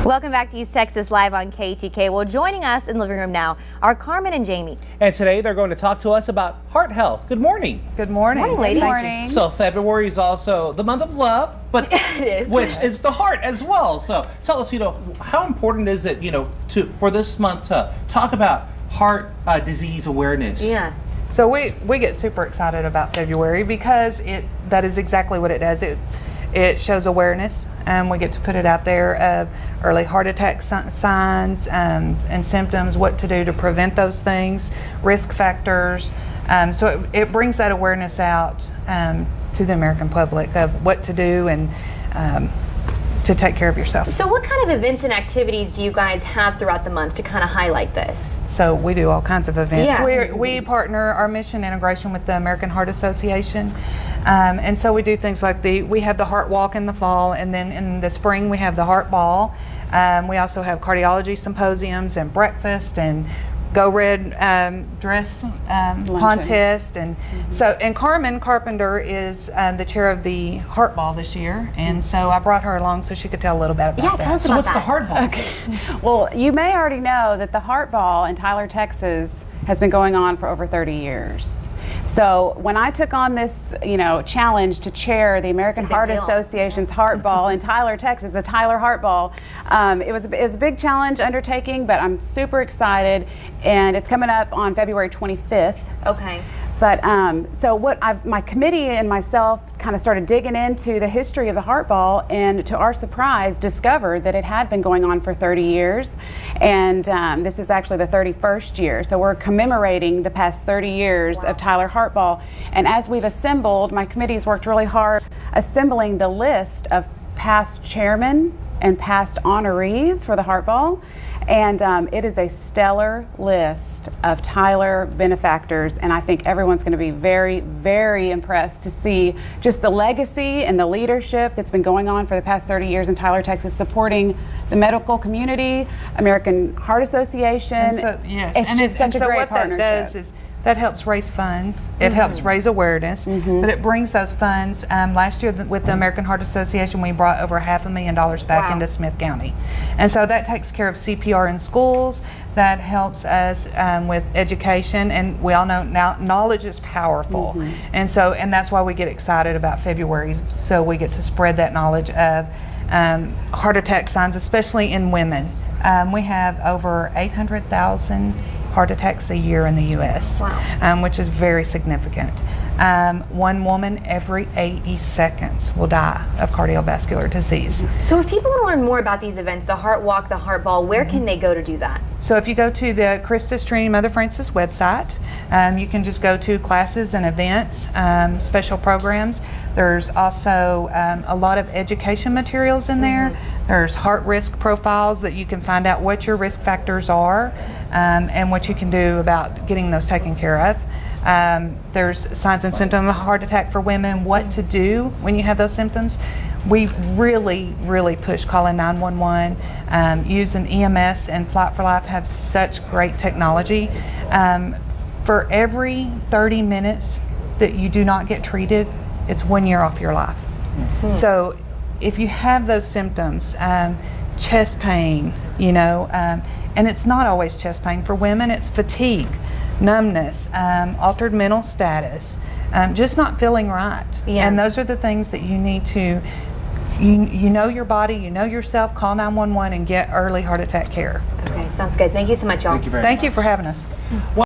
Welcome back to East Texas Live on KETK. Well, joining us in the living room now are Carmen and Jamie. And today they're going to talk to us about heart health. Good morning. Good morning. Good morning, ladies. Good morning. So February is also the month of love, but It is. which is the heart as well. So tell us, how important is it, for this month to talk about heart disease awareness? Yeah. So we get super excited about February because that is exactly what it does. It shows awareness, and we get to put it out there of early heart attack signs and symptoms, what to do to prevent those things, risk factors. So it brings that awareness out to the American public of what to do and to take care of yourself. So what kind of events and activities do you guys have throughout the month to kind of highlight this? So we do all kinds of events. Yeah. We partner our mission integration with the American Heart Association. And so we do things like we have the heart walk in the fall, and then in the spring we have the heart ball. We also have cardiology symposiums and breakfast and Go Red dress contest, and and Carmen Carpenter is the chair of the heart ball this year, and so I brought her along so she could tell a little bit about that. Tell us So about what's that. the heart ball? Okay. Well, you may already know that the Heart Ball in Tyler, Texas has been going on for over 30 years. So when I took on this, challenge to chair the American Heart deal. Association's Heart Ball in Tyler, Texas, the Tyler Heart Ball, it was a big challenge undertaking, but I'm super excited, and it's coming up on February 25th. Okay. But so my committee and myself kind of started digging into the history of the Heart Ball, and to our surprise discovered that it had been going on for 30 years, and this is actually the 31st year. So we're commemorating the past 30 years of Tyler Heart Ball. And as we've assembled, my committee's worked really hard assembling the list of past chairmen and past honorees for the Heart Ball. And it is a stellar list of Tyler benefactors, and I think everyone's going to be very, very impressed to see just the legacy and the leadership that's been going on for the past 30 years in Tyler, Texas, supporting the medical community, American Heart Association. And so, yes, It's just such a great what partnership. that does is that helps raise funds. It helps raise awareness, but it brings those funds. Last year with the American Heart Association, we brought over $500,000 back into Smith County, and so that takes care of CPR in schools. That helps us with education, and we all know now knowledge is powerful, and that's why we get excited about February. So we get to spread that knowledge of heart attack signs, especially in women. We have over 800,000 heart attacks a year in the U.S., which is very significant. One woman every 80 seconds will die of cardiovascular disease. So if people want to learn more about these events, the Heart Walk, the Heart Ball, where can they go to do that? So if you go to the CHRISTUS Trinity Mother Francis website, you can just go to classes and events, special programs. There's also a lot of education materials in there. There's heart risk profiles that you can find out what your risk factors are and what you can do about getting those taken care of. There's signs and symptoms of a heart attack for women, what to do when you have those symptoms. We really, really push calling 911, using EMS, and Flight for Life have such great technology. For every 30 minutes that you do not get treated, it's 1 year off your life. So if you have those symptoms, chest pain, and it's not always chest pain. For women, it's fatigue, numbness, altered mental status, just not feeling right. And those are the things that you need to, you know your body, you know yourself, call 911 and get early heart attack care. Okay, sounds good. Thank you so much, y'all. Thank you very much. Thank you for having us.